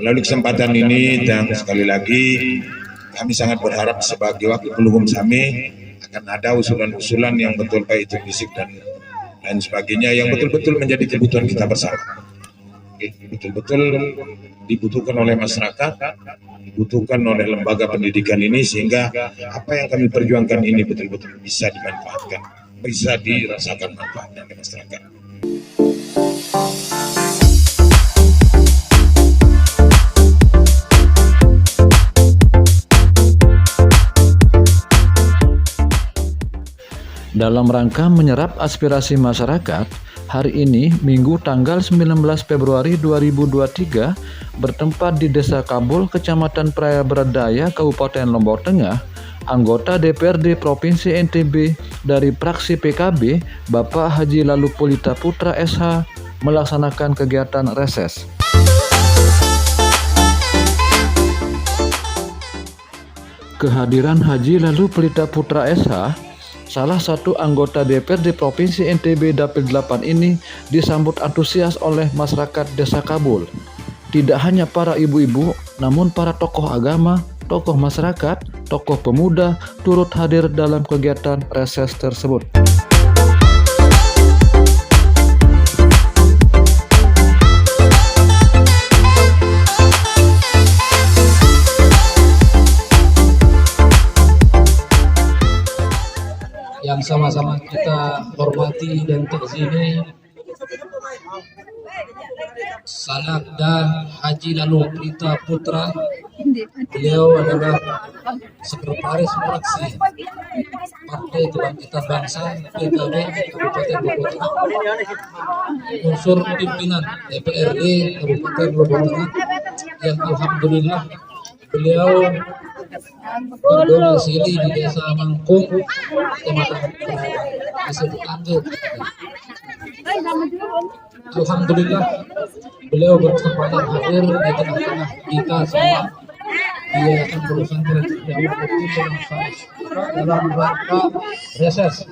Melalui kesempatan ini dan sekali lagi kami sangat berharap sebagai wakil pelugum SAME akan ada usulan-usulan yang betul baik itu fisik dan lain sebagainya yang betul-betul menjadi kebutuhan kita bersama. Betul-betul dibutuhkan oleh masyarakat, dibutuhkan oleh lembaga pendidikan ini sehingga apa yang kami perjuangkan ini betul-betul bisa dimanfaatkan, bisa dirasakan manfaatnya oleh masyarakat. Dalam rangka menyerap aspirasi masyarakat, hari ini Minggu tanggal 19 Februari 2023 bertempat di Desa Kabul, Kecamatan Praia Berdaya, Kabupaten Lombok Tengah, anggota DPRD Provinsi NTB dari fraksi PKB, Bapak Haji Lalu Polita Putra SH, melaksanakan kegiatan reses. Kehadiran Haji Lalu Polita Putra SH, salah satu anggota DPRD Provinsi NTB Dapil 8 ini disambut antusias oleh masyarakat Desa Kabul. Tidak hanya para ibu-ibu, namun para tokoh agama, tokoh masyarakat, tokoh pemuda turut hadir dalam kegiatan reses tersebut. Yang sama-sama kita hormati dan takzimi Sanakda Haji Lalu Polita Putra. Beliau adalah sekretaris fraksi Partai Kebangkitan Bangsa PKB Kabupaten Lombok Tengah, unsur pimpinan DPRD Kabupaten Lombok Tengah, yang alhamdulillah beliau berdomisili di Desa Mangkung, Kecamatan Praia, disebut Angge. Alhamdulillah beliau berkesempatan hadir di tengah-tengah kita semua. Dia akan berusaha dalam rangka reses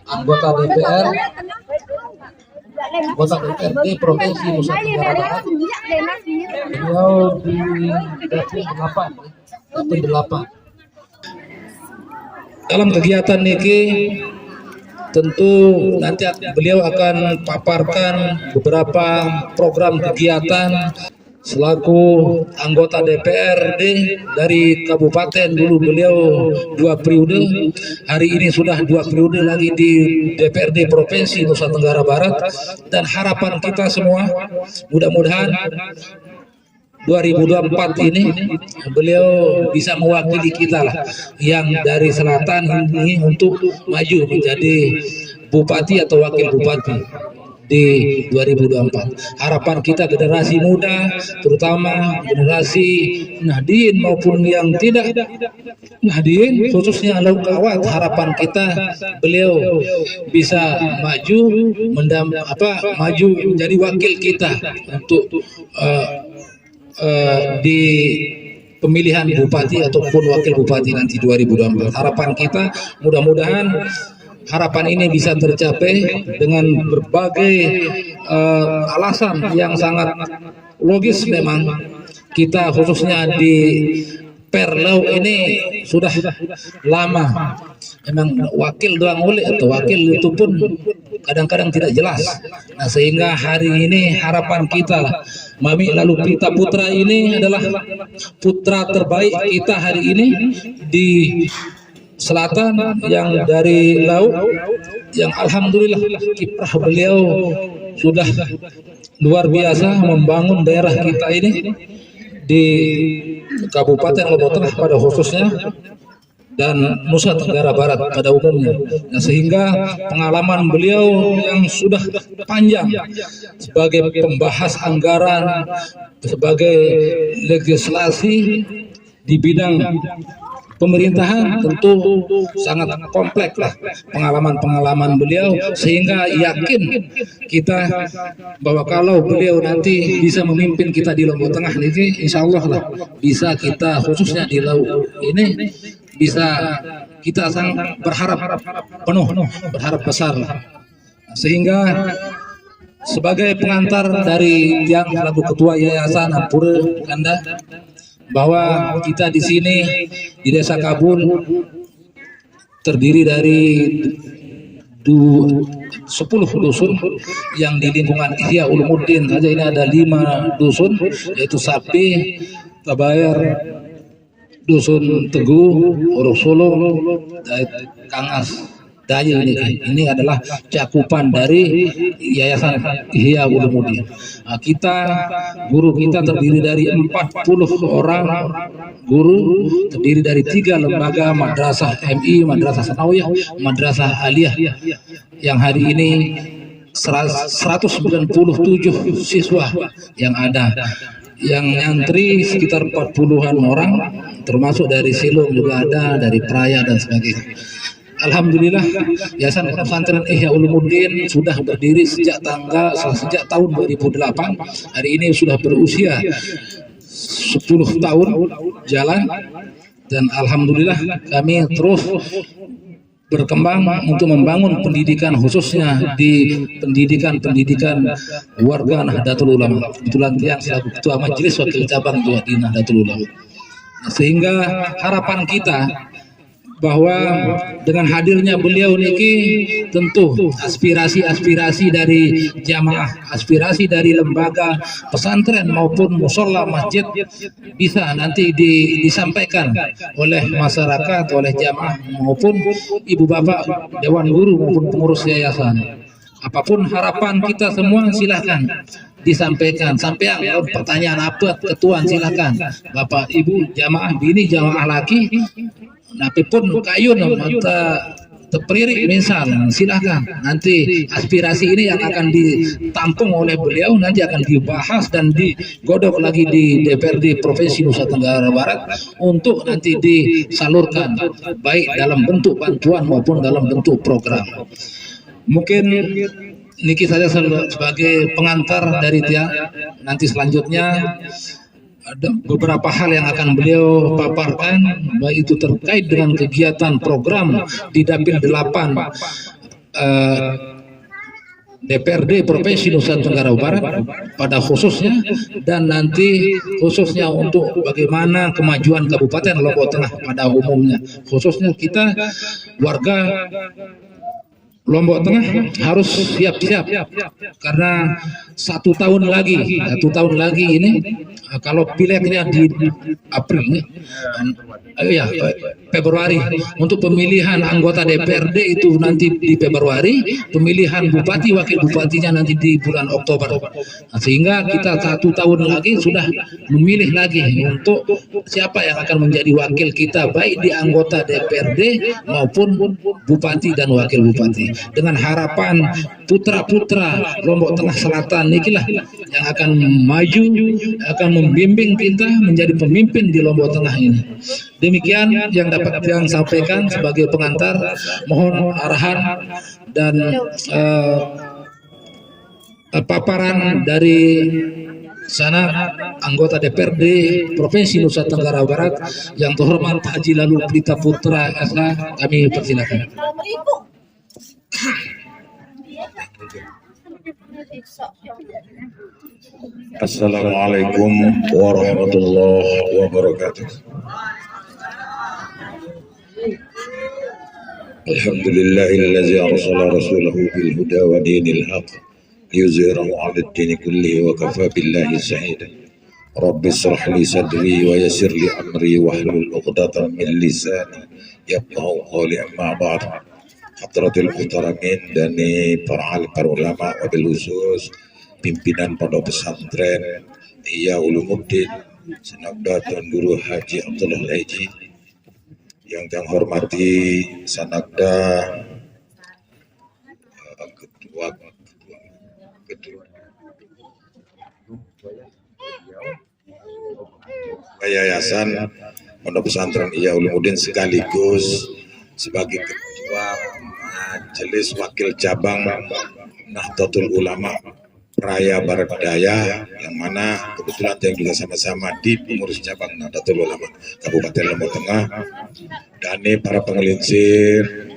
anggota DPR, anggota DPRD Provinsi Nusa Tenggara Barat. Beliau di Dapil 8. Dalam kegiatan niki tentu nanti beliau akan paparkan beberapa program kegiatan selaku anggota DPRD dari kabupaten. Dulu beliau 2 periode, hari ini sudah 2 periode lagi di DPRD Provinsi Nusa Tenggara Barat, dan harapan kita semua mudah-mudahan 2024 ini beliau bisa mewakili kita lah yang dari selatan ini untuk maju menjadi bupati atau wakil bupati di 2024. Harapan kita generasi muda, terutama generasi Nahdien maupun yang tidak Nahdien, khususnya Laukawat, harapan kita beliau bisa maju maju menjadi wakil kita untuk di pemilihan bupati ataupun wakil bupati nanti 2024. Harapan kita mudah-mudahan harapan ini bisa tercapai dengan berbagai alasan yang sangat logis. Memang kita khususnya di Perlau ini sudah lama memang wakil doang oleh atau wakil itu pun kadang-kadang tidak jelas. Nah, sehingga hari ini harapan kita Mami Lalu Polita Putra ini adalah putra terbaik kita hari ini di selatan, yang dari laut, yang alhamdulillah kiprah beliau sudah luar biasa membangun daerah kita ini di Kabupaten Lombok Tengah pada khususnya dan Nusa Tenggara Barat pada umumnya. Nah, sehingga pengalaman beliau yang sudah panjang sebagai pembahas anggaran, sebagai legislasi di bidang pemerintahan tentu sangat kompleks lah pengalaman-pengalaman beliau, sehingga yakin kita bahwa kalau beliau nanti bisa memimpin kita di Lombok Tengah ini, insya Allah lah bisa kita khususnya di laut ini bisa kita sangat berharap penuh, berharap besar lah. Sehingga sebagai pengantar dari yang selaku ketua Yayasan Ampura Anda, bahwa kita di sini di Desa Kabul terdiri dari 10 dusun yang di lingkungan Ihya Ulumuddin saja ini ada 5 dusun, yaitu Sapi, Tabayar, Dusun Teguh, Orok Solo, Kangas, Daya. Ini adalah cakupan dari Yayasan Ihya Ulumuddin. Nah, guru kita terdiri dari 40 orang guru, terdiri dari 3 lembaga, Madrasah MI, Madrasah Sanawiyah, Madrasah Aliyah, yang hari ini 197 siswa yang ada, yang nyantri sekitar 40-an orang, termasuk dari Silung juga ada, dari Praya dan sebagainya. Alhamdulillah, Yayasan Pesantren Ihya Ulumuddin sudah berdiri sejak tahun 2008. Hari ini sudah berusia 10 tahun jalan, dan alhamdulillah kami terus berkembang untuk membangun pendidikan, khususnya di pendidikan warga Nahdlatul Ulama. Kebetulan yang selaku ketua majelis wakil cabang juga di Nahdlatul Ulama. Sehingga harapan kita bahwa dengan hadirnya beliau niki, tentu aspirasi dari jamaah, aspirasi dari lembaga pesantren maupun musola masjid bisa nanti disampaikan oleh masyarakat, oleh jamaah maupun ibu bapak dewan guru maupun pengurus yayasan. Apapun harapan kita semua silahkan disampaikan. Sampai yang pertanyaan apa ketuan silahkan, bapak ibu jamaah bini jamaah laki, tapi pun kayun mata terperirik misal, silahkan. Nanti aspirasi ini yang akan ditampung oleh beliau nanti akan dibahas dan digodok lagi di DPRD Provinsi Nusa Tenggara Barat untuk nanti disalurkan baik dalam bentuk bantuan maupun dalam bentuk program. Mungkin niki saja sebagai pengantar dari Tia. Nanti selanjutnya ada beberapa hal yang akan beliau paparkan, baik itu terkait dengan kegiatan program di Dapil 8 DPRD Provinsi Nusa Tenggara Barat pada khususnya, dan nanti khususnya untuk bagaimana kemajuan Kabupaten Lombok Tengah pada umumnya. Khususnya kita warga Lombok Tengah harus siap-siap karena 1 tahun lagi ini, kalau pileknya di April Februari, untuk pemilihan anggota DPRD itu nanti di Februari, pemilihan bupati wakil bupatinya nanti di bulan Oktober. Nah, sehingga kita 1 tahun lagi sudah memilih lagi untuk siapa yang akan menjadi wakil kita, baik di anggota DPRD maupun bupati dan wakil bupati. Dengan harapan putra-putra Lombok Tengah Selatan inilah yang akan maju, akan membimbing kita menjadi pemimpin di Lombok Tengah ini. Demikian yang dapat saya sampaikan sebagai pengantar. Mohon arahan dan paparan dari sana anggota DPRD Provinsi Nusa Tenggara Barat yang terhormat Haji Lalu Pelita Putra SH, kami persilakan. Assalamualaikum warahmatullahi wabarakatuh. Alhamdulillahillazi arsala rasulahu bil huda wa dinil haq liyuzhirahu 'alad dini kullihi wa kafa billahi shahida. Rabbi shrah li sadri wa yassir li amri wahlul 'uqdatam min lisani yafqahu qawli, amma ba'd. Hadratul muhtaramin dan para ulama, wabil khusus pimpinan pondok pesantren Ihya Ulumuddin Sanakda Tuan Guru Haji Abdullah Haji, yang saya hormati Sanakda ketua Yayasan Pondok Pesantren Ihya Ulumuddin sekaligus sebagai ketua majelis wakil cabang Nahdlatul Ulama Raya Barat Daya, yang mana kebetulan saya juga sama-sama di pengurus cabang Nahdlatul Ulama Kabupaten Lombok Tengah, dan para pengelincir,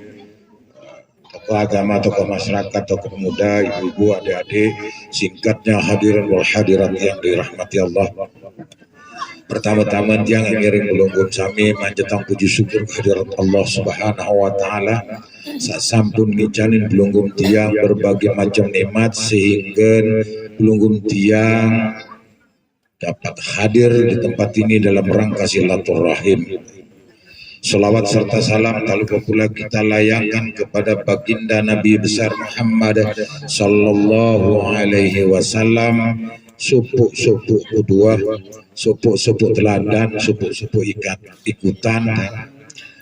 tokoh agama, tokoh masyarakat, tokoh pemuda, ibu-ibu, adik-adik, singkatnya hadirin wal hadirat yang dirahmati Allah. Pertama-tama tiang ngiring belunggung sami manjatang puji syukur kehadirat Allah Subhanahu wa taala. Sasampun ngicanin belunggung tiang berbagai macam nikmat sehingga belunggung tiang dapat hadir di tempat ini dalam rangka silaturahim. Salawat serta salam tak lupa pula kita layangkan kepada baginda Nabi besar Muhammad sallallahu alaihi wasallam, supuk-supuk kedua, supuk-supuk teladan, supuk-supuk ikutan,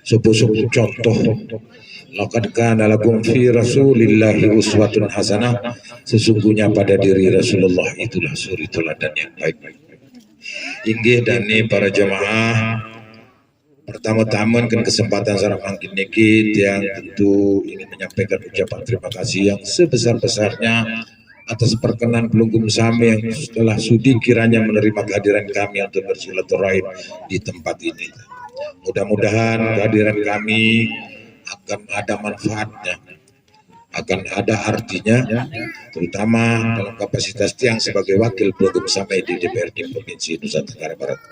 supuk-supuk contoh. Laqad kana lakum fi Rasulillahi uswatun hasanah. Sesungguhnya pada diri Rasulullah itulah suri teladan yang baik. Inggih dani para jamaah, pertama-tama kan kesempatan sarang mangkin niki yang tentu ingin menyampaikan ucapan terima kasih yang sebesar-besarnya atas perkenan pelunggung sami yang setelah sudi kiranya menerima kehadiran kami untuk bersilaturahim di tempat ini. Mudah-mudahan kehadiran kami akan ada manfaatnya, akan ada artinya, terutama dalam kapasitas tiang sebagai wakil pelunggung sami di DPRD Provinsi Nusa Tenggara Barat.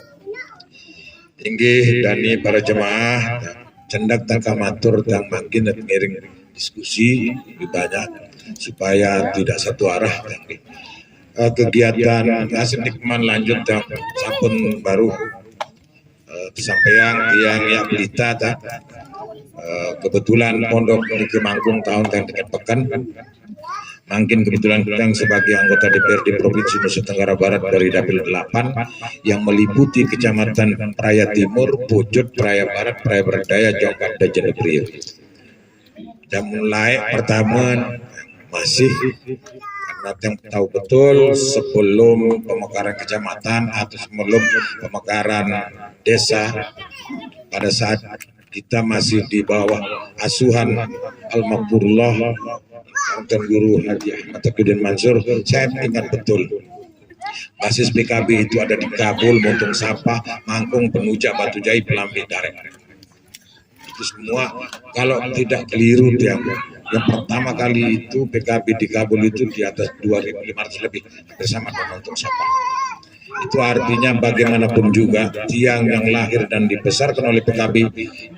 Tinggi dani para jemaah cendak takamatur tang makin dan ngiring diskusi lebih banyak supaya tidak satu arah. Kegiatan asikman lanjut dan sampun baru sampeyan tiang ya pelita tak kebetulan pondok di Kemangkung tahun yang dekat pekan. Mungkin kebetulan kita sebagai anggota DPRD Provinsi Nusa Tenggara Barat dari Dapil 8 yang meliputi Kecamatan Praia Timur, Pujut, Praia Barat, Praia Berdaya, Jongkap, dan Jeneprio. Dan mulai pertama masih karena yang tahu betul sebelum pemekaran kecamatan atau sebelum pemekaran desa, pada saat kita masih di bawah asuhan Al-Makfurullah dan Guru Haji Ahmad Taqiyuddin Mansur, saya ingat betul basis PKB itu ada di Kabul, Montong Sapa, Mangkung, Penuja, Batu Jai, Pelambi, Darek. Itu semua kalau tidak keliru yang pertama kali itu PKB di Kabul itu di atas 2.500 lebih bersama dengan Montong Sapa. Itu artinya bagaimanapun juga tiang yang lahir dan dibesarkan oleh PKB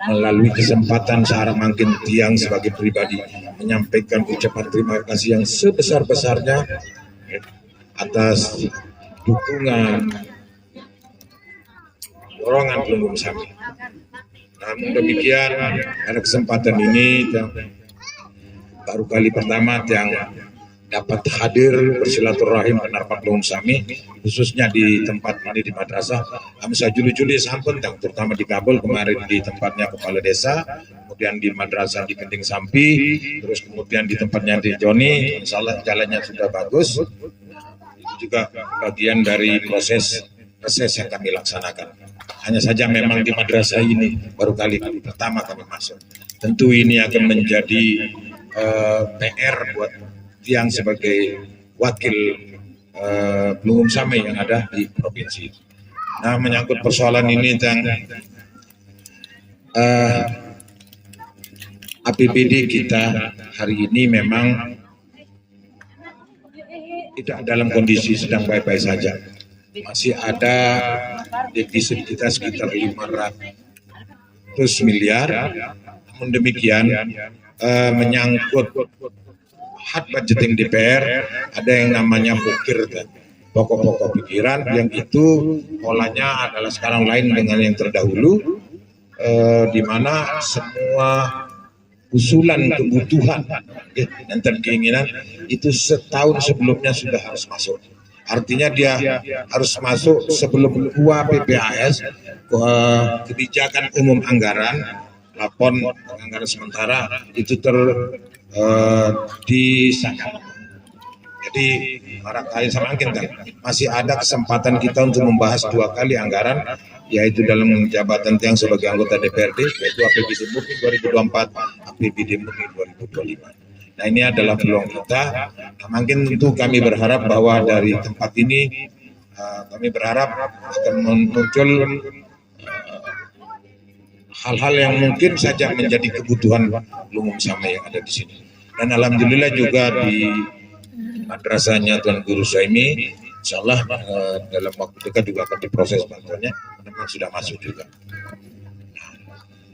melalui kesempatan seorang mungkin tiang sebagai pribadi menyampaikan ucapan terima kasih yang sebesar-besarnya atas dukungan dorongan pelunggung sami. Namun demikian pada kesempatan ini baru kali pertama yang dapat hadir bersilaturahim dengan pelunggung sami, khususnya di tempat ini di madrasah. Amsa Juli sampun terutama di Kabul kemarin di tempatnya kepala desa, kemudian di madrasah di Kending Sampi, terus kemudian di tempatnya di Joni. Insya Allah jalannya sudah bagus. Itu juga bagian dari proses yang kami laksanakan. Hanya saja memang di madrasah ini baru kali pertama kami masuk. Tentu ini akan menjadi PR buat yang sebagai wakil pelunggung sami yang ada di provinsi. Nah, menyangkut persoalan ini tentang APBD kita hari ini memang tidak dalam kondisi sedang baik-baik saja. Masih ada defisit kita sekitar 500 miliar. Namun demikian menyangkut hak budgeting DPR ada yang namanya bukir kan, pokok-pokok pikiran yang itu polanya adalah sekarang lain dengan yang terdahulu, di mana semua usulan kebutuhan dan keinginan itu setahun sebelumnya sudah harus masuk. Artinya dia harus masuk sebelum PPAS, kebijakan umum anggaran, lapor anggaran sementara itu disahkan. Jadi barangkali semakin kan masih ada kesempatan kita untuk membahas 2 kali anggaran, yaitu dalam jabatan yang sebagai anggota DPRD, yaitu APBD Murni 2024, APBD Murni 2025. Nah, ini adalah peluang kita. Nah, mungkin tentu kami berharap bahwa dari tempat ini kami berharap akan muncul hal-hal yang mungkin saja menjadi kebutuhan pelunggung sami yang ada di sini. Dan alhamdulillah juga di madrasahnya Tuan Guru Suhaimi, insyaallah dalam waktu dekat juga akan diproses bantuannya, memang sudah masuk juga.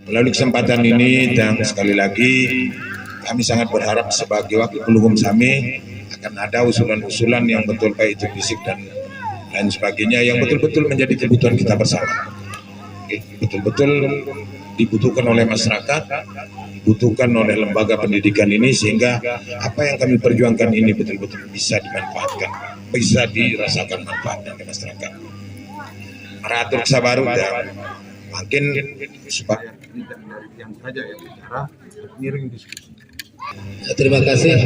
Melalui kesempatan ini dan sekali lagi kami sangat berharap sebagai wakil pelugum SAMI akan ada usulan-usulan yang betul baik itu fisik dan lain sebagainya yang betul-betul menjadi kebutuhan kita bersama. Betul-betul dibutuhkan oleh masyarakat, dibutuhkan oleh lembaga pendidikan ini, sehingga apa yang kami perjuangkan ini betul-betul bisa dimanfaatkan, bisa dirasakan manfaatnya di masyarakat. Meratur Sabaru dan makin supaya yang saja yang bicara miring diskusi. Terima kasih.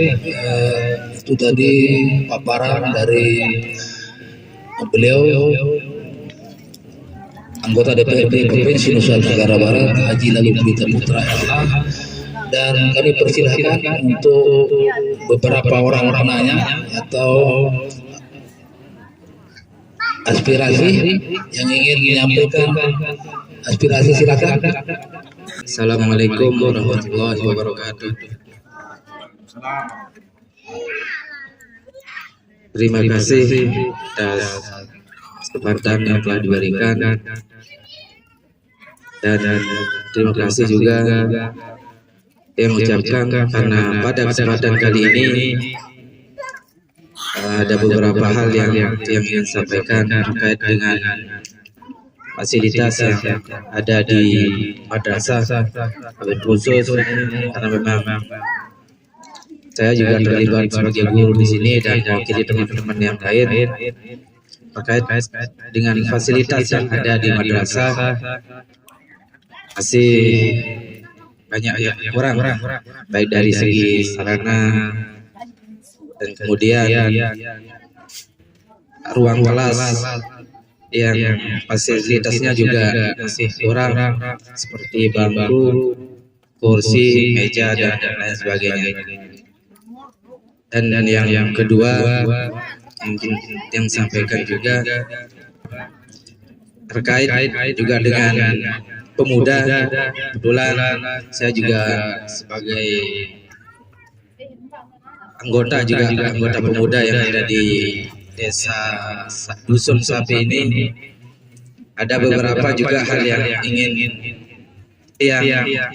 Itu tadi paparan dari beliau, anggota DPRD Provinsi Nusa Tenggara Barat, Haji Lalu Pelita Putra LH. Dan kami persilahkan untuk beberapa orang penanya atau aspirasi yang ingin menyampaikan aspirasi, silakan. Assalamualaikum warahmatullahi wabarakatuh. Terima kasih atas kesempatan yang telah diberikan, dan terima kasih juga yang mengucapkan karena pada kesempatan kali ini ada beberapa hal yang ingin sampaikan terkait dengan fasilitas yang ada di madrasah, khusus karena memang saya juga terlibat sebagai guru di sini dan mewakili teman-teman yang lain terkait dengan fasilitas yang ada di madrasah. Masih banyak yang kurang, baik dari segi sarana dan kemudian ruang kelas yang fasilitasnya juga masih kurang, seperti bangku, kursi, meja, dan lain sebagainya. Dan yang kedua yang sampaikan juga terkait juga dengan pemuda. Kebetulan saya juga sebagai anggota pemuda yang ada di desa Dusun Sapi ini, ada beberapa juga hal yang ingin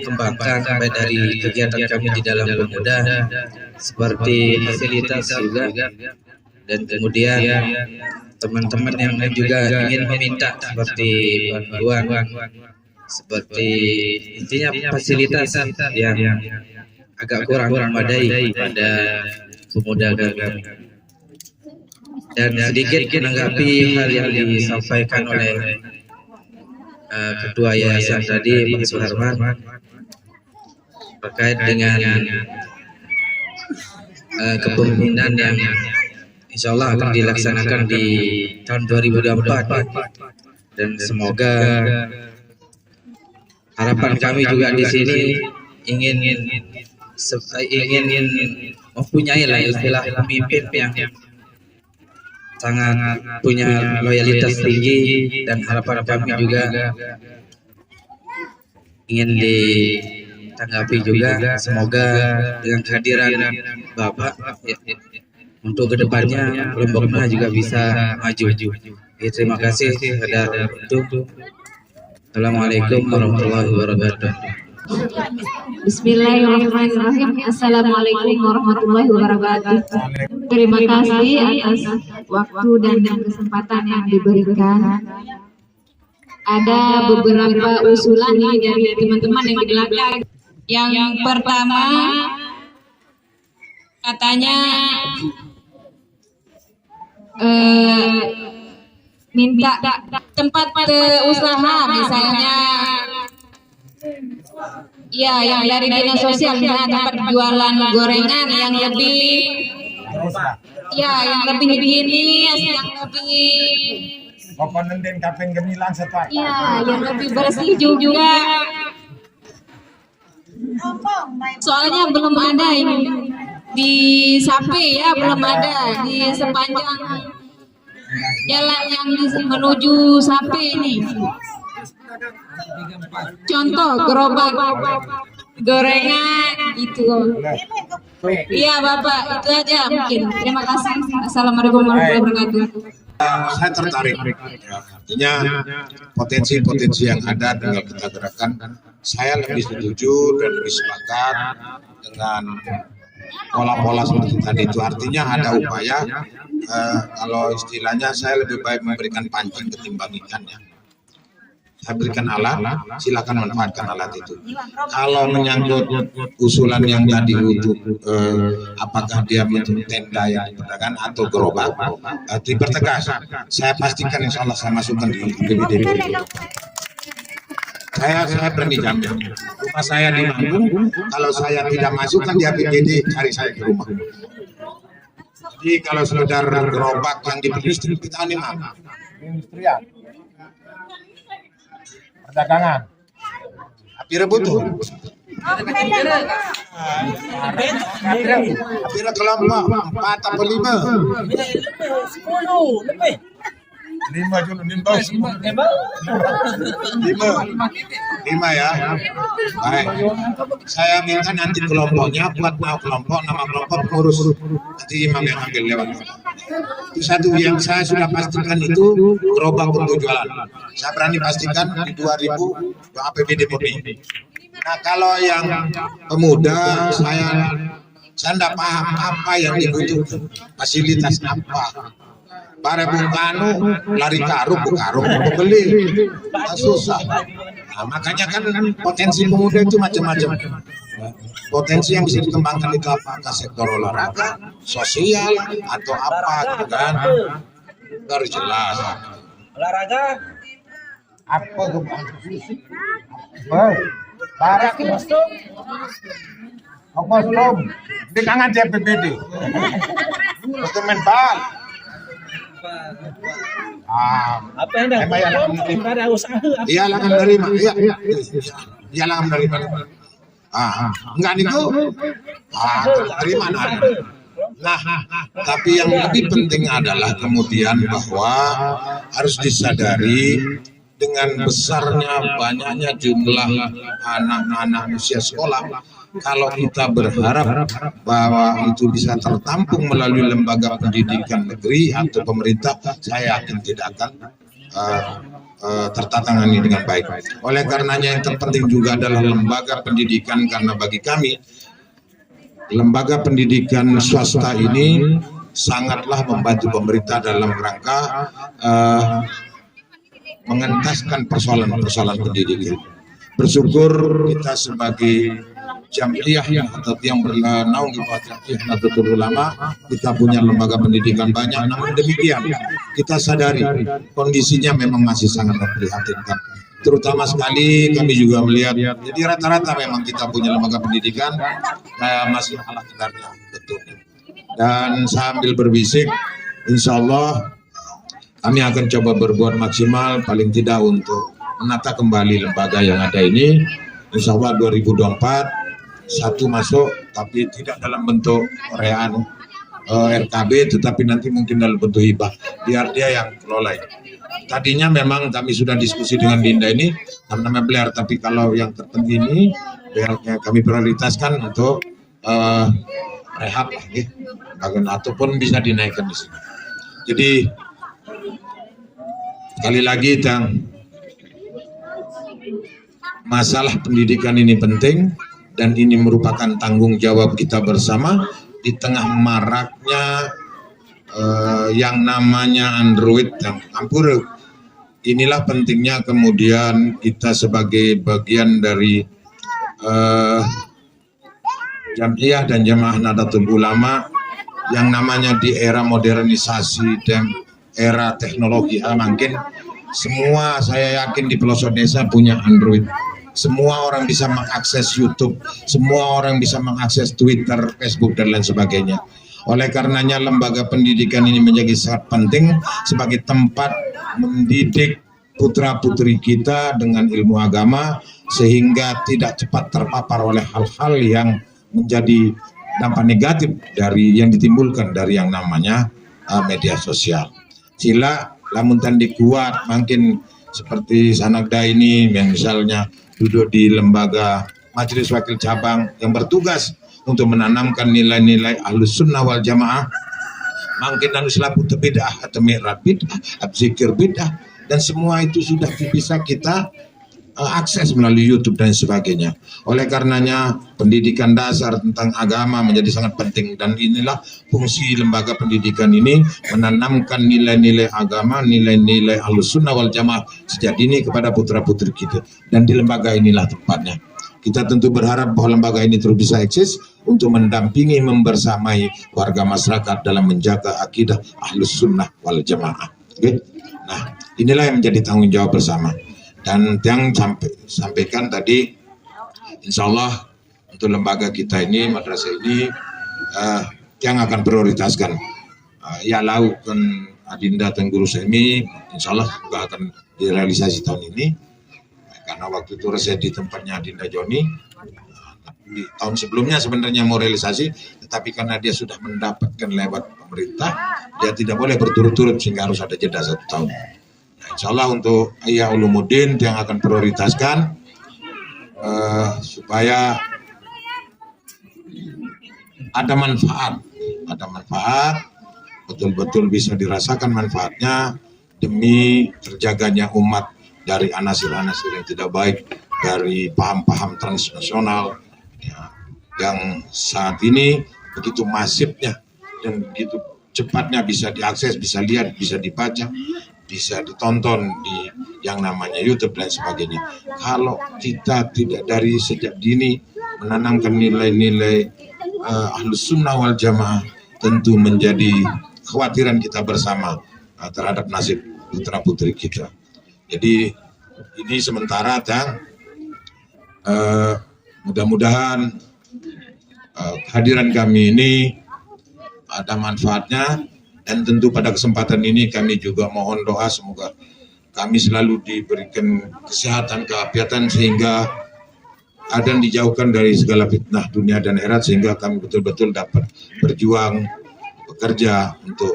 kembangkan baik dari kegiatan kami di dalam pemuda, seperti fasilitas juga, dan kemudian teman-teman yang lain juga ingin meminta seperti bantuan, seperti intinya fasilitas yang agak kurang memadai pada pemuda kami. Dan sedikit menanggapi hal yang disampaikan oleh Ketua Yayasan tadi, Pak Suharman, terkait dengan kepemimpinan yang insya Allah akan dilaksanakan di tahun 2024, dan semoga harapan kami juga di sini ingin mempunyai istilah pemimpin yang sangat punya loyalitas tinggi, dan harapan kami juga ingin ditanggapi juga, semoga dengan kehadiran Bapak untuk kedepannya Lombok Tengah juga bisa maju. Terima kasih pada itu. Assalamualaikum warahmatullahi wabarakatuh. Bismillahirrahmanirrahim. Assalamualaikum warahmatullahi wabarakatuh. Terima kasih atas waktu dan kesempatan yang diberikan. Ada beberapa usulan nih dari teman-teman yang di belakang. Yang pertama, katanya minta tempat usaha, misalnya ya yang dari dinas sosial, misalnya tempat jualan gorengan yang lebih yang lebih higienis, yang lebih yang lebih bersih juga. Soalnya belum ada ini di Sapi, ya belum ada di sepanjang jalan yang menuju Sapi ini. Contoh gerobak gorengan itu. Iya Bapak, itu aja mungkin. Terima kasih. Assalamualaikum warahmatullahi wabarakatuh. Saya tertarik. Ya, artinya potensi-potensi yang ada tinggal kita gerakkan. Saya lebih setuju dan lebih sepakat dengan pola-pola seperti tadi itu. Artinya ada upaya, kalau istilahnya saya lebih baik memberikan pancing ketimbang ikan ya. Saya berikan alat, silakan manfaatkan alat itu. Kalau menyangkut usulan yang tadi untuk apakah dia bentuk tenda yang diperdakan atau gerobak, dipertegas. Saya pastikan insya Allah saya masukkan di APBD. Saya berani jamin. Rumah saya di Manggung, kalau saya tidak masukkan di APBD, cari saya ke rumah. Jadi kalau saudara gerobak yang dibeli kita ini mana? Industrial. Perdagangan. Api rebutu. Api kelompok 4 atau 5. 10 lebih. 5 ya. Baik. Saya minta nanti kelompoknya buat nama kelompok pengurus. Nanti imam yang ambil lewat. Itu satu yang saya sudah pastikan itu gerobak untuk jualan. Saya berani pastikan di 2000 APBD murni. Nah kalau yang pemuda saya tidak paham apa yang dibutuhkan, fasilitas apa. Bare bukanu lari karung beli susah. Nah, makanya kan potensi pemuda itu macam-macam. Potensi yang bisa dikembangkan itu apakah sektor olahraga, sosial atau apa gitu kan? Harus jelas. Olahraga Apa tuh? Barak kostum. Kostum. Di kangen JPBD. Kostum mental. apa yang ada usaha apa? Iya lah menerima, iya lah menerima. Enggak itu, terima nah. Tapi yang lebih penting adalah kemudian bahwa harus disadari dengan besarnya banyaknya jumlah anak-anak usia sekolah. Kalau kita berharap bahwa itu bisa tertampung melalui lembaga pendidikan negeri atau pemerintah, saya yakin tidak akan tertangani dengan baik. Oleh karenanya yang terpenting juga adalah lembaga pendidikan, karena bagi kami lembaga pendidikan swasta ini sangatlah membantu pemerintah dalam rangka mengentaskan persoalan-persoalan pendidikan. Bersyukur kita sebagai Jam'iyah atau yang bernaung di bawah Jam'iyah Nahdlatul Ulama, kita punya lembaga pendidikan banyak. Namun demikian kita sadari kondisinya memang masih sangat memprihatinkan. Terutama sekali kami juga melihat, jadi rata-rata memang kita punya lembaga pendidikan masih ala kadarnya betul. Dan sambil berbisik, insya Allah kami akan coba berbuat maksimal paling tidak untuk menata kembali lembaga yang ada ini. Insya Allah 2024 satu masuk, tapi tidak dalam bentuk rean RKB, tetapi nanti mungkin dalam bentuk hibah, biar dia yang kelola. Tadinya memang kami sudah diskusi dengan Dinda ini karena belar, tapi kalau yang tertentu ini kami prioritaskan untuk rehab lagi, ataupun bisa dinaikkan di sini. Jadi sekali lagi, masalah pendidikan ini penting. Dan ini merupakan tanggung jawab kita bersama di tengah maraknya yang namanya Android dan Ampure. Inilah pentingnya kemudian kita sebagai bagian dari Jam'iyah dan Jamaah Nahdlatul Ulama yang namanya di era modernisasi dan era teknologi. Mungkin semua, saya yakin di pelosok desa punya Android. Semua orang bisa mengakses YouTube, semua orang bisa mengakses Twitter, Facebook, dan lain sebagainya. Oleh karenanya lembaga pendidikan ini menjadi sangat penting sebagai tempat mendidik putra-putri kita dengan ilmu agama, sehingga tidak cepat terpapar oleh hal-hal yang menjadi dampak negatif dari yang ditimbulkan dari yang namanya media sosial. Sila lamun tandi kuat, makin seperti Sanagda ini yang misalnya duduk di lembaga majelis wakil cabang yang bertugas untuk menanamkan nilai-nilai Ahlus Sunnah wal Jamaah. Mungkin anu selapu bid'ah atau mi'rad bid'ah, abzikir bid'ah, dan semua itu sudah bisa kita akses melalui YouTube dan sebagainya. Oleh karenanya pendidikan dasar tentang agama menjadi sangat penting, dan inilah fungsi lembaga pendidikan ini, menanamkan nilai-nilai agama, nilai-nilai Ahlus Sunnah wal Jamaah sejak dini kepada putra-putri kita, dan di lembaga inilah tempatnya. Kita tentu berharap bahwa lembaga ini terus bisa eksis untuk mendampingi, membersamai warga masyarakat dalam menjaga akidah Ahlus Sunnah wal Jamaah. Okay? Nah, inilah yang menjadi tanggung jawab bersama. Dan yang sampaikan tadi, insya Allah untuk lembaga kita ini, madrasah ini, yang akan prioritaskan ya lakukan Adinda Tengguru Semi, insya Allah juga akan direalisasi tahun ini. Karena waktu itu resep di tempatnya Adinda Joni, di tahun sebelumnya sebenarnya mau realisasi, tetapi karena dia sudah mendapatkan lewat pemerintah, dia tidak boleh berturut-turut sehingga harus ada jeda 1 tahun. Nah, insya Allah untuk Ihya Ulumuddin yang akan prioritaskan supaya ada manfaat, betul-betul bisa dirasakan manfaatnya demi terjaganya umat dari anasir-anasir yang tidak baik, dari paham-paham transnasional ya, yang saat ini begitu masifnya dan begitu cepatnya bisa diakses, bisa lihat, bisa dibaca, bisa ditonton di yang namanya YouTube dan sebagainya. Kalau kita tidak dari sejak dini menanamkan nilai-nilai Ahlus Sunnah wal Jamaah, tentu menjadi kekhawatiran kita bersama terhadap nasib putra-putri kita. Jadi ini sementara, mudah-mudahan kehadiran kami ini ada manfaatnya, dan tentu pada kesempatan ini kami juga mohon doa semoga kami selalu diberikan kesehatan, keafiatan, sehingga dan dijauhkan dari segala fitnah dunia dan akhirat, sehingga kami betul-betul dapat berjuang, bekerja untuk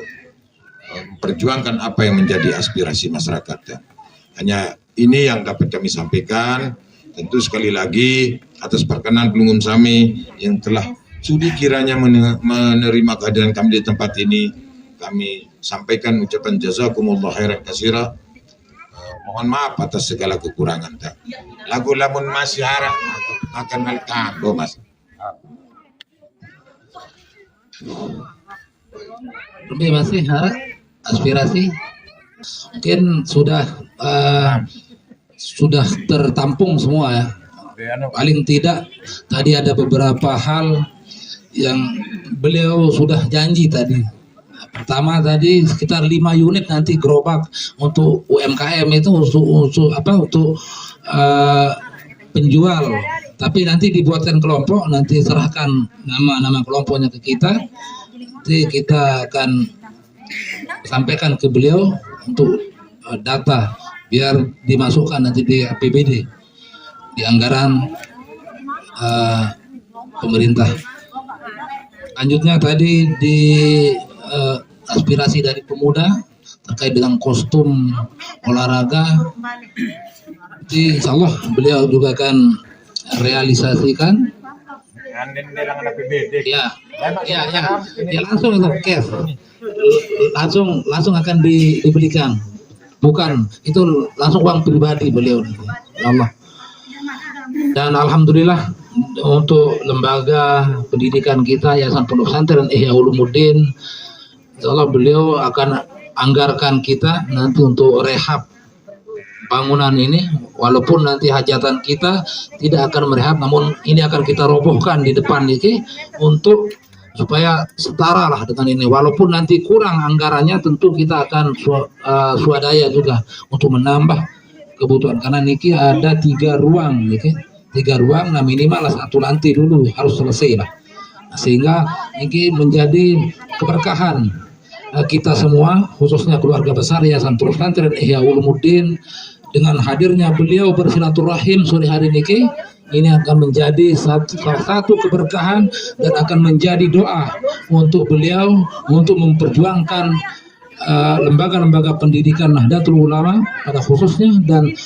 memperjuangkan apa yang menjadi aspirasi masyarakat. Ya. Hanya ini yang dapat kami sampaikan. Tentu sekali lagi atas perkenan Pelungum Sami yang telah sudi kiranya menerima kehadiran kami di tempat ini, kami sampaikan ucapan jazakumullah khairan katsira. Mohon maaf atas segala kekurangan. Lagu lamun masih harap akan meltambo mas. Lebih masih harap aspirasi mungkin sudah tertampung semua ya. Paling tidak tadi ada beberapa hal yang beliau sudah janji tadi. Pertama tadi sekitar 5 unit nanti gerobak untuk UMKM itu untuk penjual. Tapi nanti dibuatkan kelompok, nanti serahkan nama kelompoknya ke kita. Nanti kita akan sampaikan ke beliau untuk data biar dimasukkan nanti di APBD, di anggaran pemerintah. Lanjutnya tadi di aspirasi dari pemuda terkait dengan kostum olahraga, jadi insya Allah beliau juga akan realisasikan. Ya langsung untuk cash, langsung akan diberikan, bukan itu langsung uang pribadi beliau, ya Allah. Dan alhamdulillah untuk lembaga pendidikan kita Yayasan Pondok Pesantren Ihya Ulumuddin, insya Allah beliau akan anggarkan kita nanti untuk rehab bangunan ini, walaupun nanti hajatan kita tidak akan merehab, namun ini akan kita robohkan di depan ini untuk supaya setara lah dengan ini. Walaupun nanti kurang anggarannya, tentu kita akan swadaya juga untuk menambah kebutuhan, karena niki ada 3 ruang niki, 3 ruang, nah minimal lah 1 lantai dulu harus selesai lah, sehingga ini menjadi keberkahan kita semua, khususnya keluarga besar Yayasan Pondok Pesantren Ihya Ulumuddin. Dengan hadirnya beliau bersilaturahim sore hari ini akan menjadi salah satu keberkahan dan akan menjadi doa untuk beliau untuk memperjuangkan lembaga-lembaga pendidikan Nahdlatul Ulama pada khususnya dan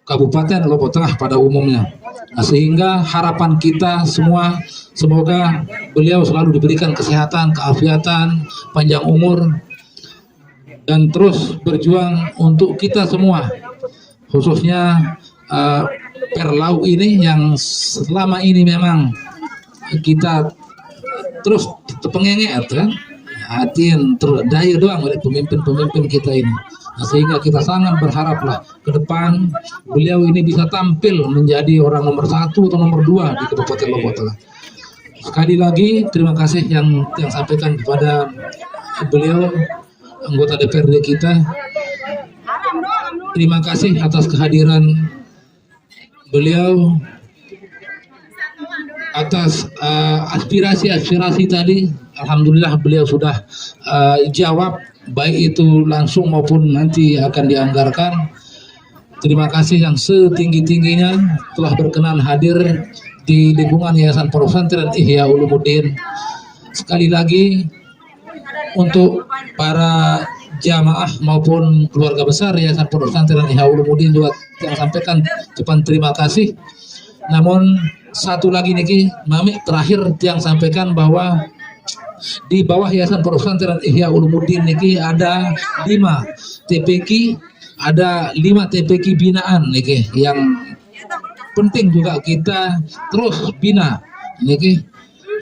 Kabupaten Lombok Tengah pada umumnya. Nah, sehingga harapan kita semua Semoga beliau selalu diberikan kesehatan, keafiatan, panjang umur, dan terus berjuang untuk kita semua, khususnya Perlau ini yang selama ini memang kita terus terpengengek kan, hati terdaya doang oleh pemimpin-pemimpin kita ini. Nah, sehingga kita sangat berharaplah ke depan beliau ini bisa tampil menjadi orang nomor 1 atau nomor 2 di Kabupaten Lombok Tengah. Sekali lagi terima kasih yang sampaikan kepada beliau, anggota DPRD kita. Terima kasih atas kehadiran beliau, atas aspirasi-aspirasi tadi. Alhamdulillah beliau sudah jawab, baik itu langsung maupun nanti akan dianggarkan. Terima kasih yang setinggi-tingginya telah berkenan hadir di lingkungan Yayasan Pondok Pesantren Ihya Ulumuddin. Sekali lagi untuk para jamaah maupun keluarga besar Yayasan Pondok Pesantren Ihya Ulumuddin juga yang sampaikan ucapan terima kasih. Namun satu lagi niki mami terakhir yang sampaikan bahwa di bawah Yayasan Pondok Pesantren Ihya Ulumuddin niki ada 5 TPQ, ada 5 TPQ binaan niki yang penting juga kita terus bina niki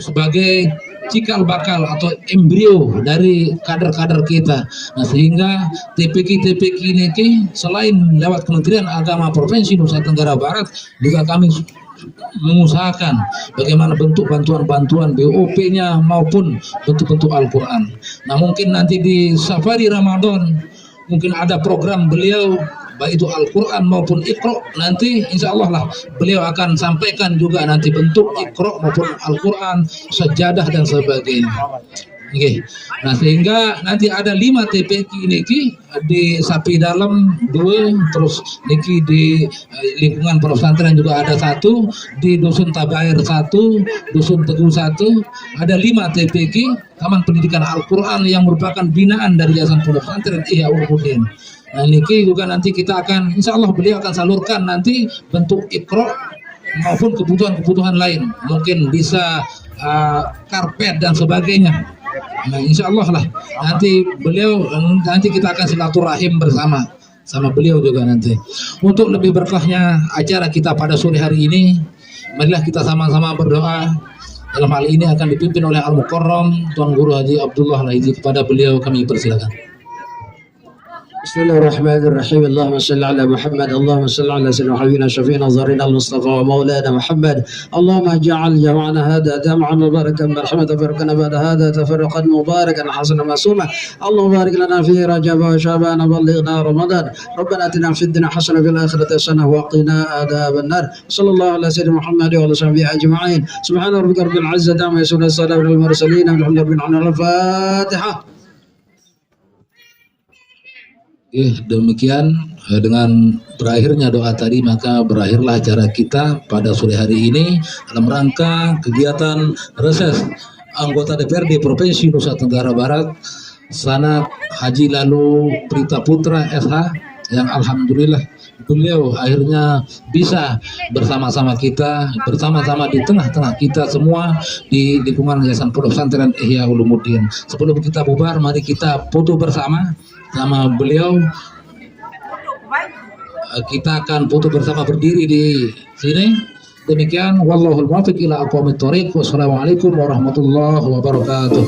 sebagai cikal bakal atau embrio dari kader-kader kita. Nah, sehingga TPQ niki selain lewat Kementerian Agama Provinsi Nusa Tenggara Barat, juga kami mengusahakan bagaimana bentuk bantuan-bantuan BOP-nya maupun bentuk-bentuk Al-Quran. Nah, mungkin nanti di Safari Ramadan mungkin ada program beliau baik itu Al-Quran maupun Iqra, nanti insya Allah lah beliau akan sampaikan juga nanti bentuk Iqra maupun Al-Quran, sajadah dan sebagainya. Oke. Nah, sehingga nanti ada 5 TPQ niki di Sapi Dalam 2, terus niki di lingkungan Pondok Pesantren juga ada 1, di Dusun Tabair 1, Dusun Teguh 1, ada 5 TPQ Taman Pendidikan Al-Quran yang merupakan binaan dari Yayasan Pondok Pesantren Ihya Ulumuddin. Nah, niki juga nanti kita akan, insya Allah beliau akan salurkan nanti bentuk Iqra maupun kebutuhan-kebutuhan lain, mungkin bisa karpet dan sebagainya. Nah, insya Allah lah nanti beliau, nanti kita akan silaturahim bersama sama beliau juga nanti. Untuk lebih berkahnya acara kita pada sore hari ini, marilah kita sama-sama berdoa. Dalam hal ini akan dipimpin oleh Al-Mukarram Tuan Guru Haji Abdullah Laidi. Kepada beliau kami persilakan. بسم الله الرحمن الرحيم. اللهم صل على محمد. اللهم صل على سيدنا حبيبنا شفينا ظهرنا المصطفى ومولانا محمد. اللهم اجعل جمعنا هذا جمعا مباركا مرحمة تفرقنا بعد هذا تفرقا مباركا حسنا معصوما. اللهم بارك لنا في رجب وشعبان وبلغنا رمضان. ربنا اتنا في الدنيا حسنة وفي الآخرة حسنة وقنا عذاب النار. صلى الله على سيدنا محمد وعلى صحبه أجمعين. سبحان ربك رب العزة عما يصفون والسلام على المرسلين والحمد لله رب العالمين. الفاتحة. Demikian dengan berakhirnya doa tadi, maka berakhirlah acara kita pada sore hari ini dalam rangka kegiatan reses anggota DPRD Provinsi Nusa Tenggara Barat Sanak Haji Lalu Prita Putra SH, yang alhamdulillah beliau akhirnya bisa bersama-sama kita, bersama-sama di tengah-tengah kita semua di lingkungan Yayasan Pondok Pesantren Ihya Ulumuddin. Sebelum kita bubar, mari kita foto bersama sama beliau. Kita akan foto bersama berdiri di sini. Demikian, wallahul muwaffiq ila aqwamit thoriq. Wassalamualaikum warahmatullahi wabarakatuh.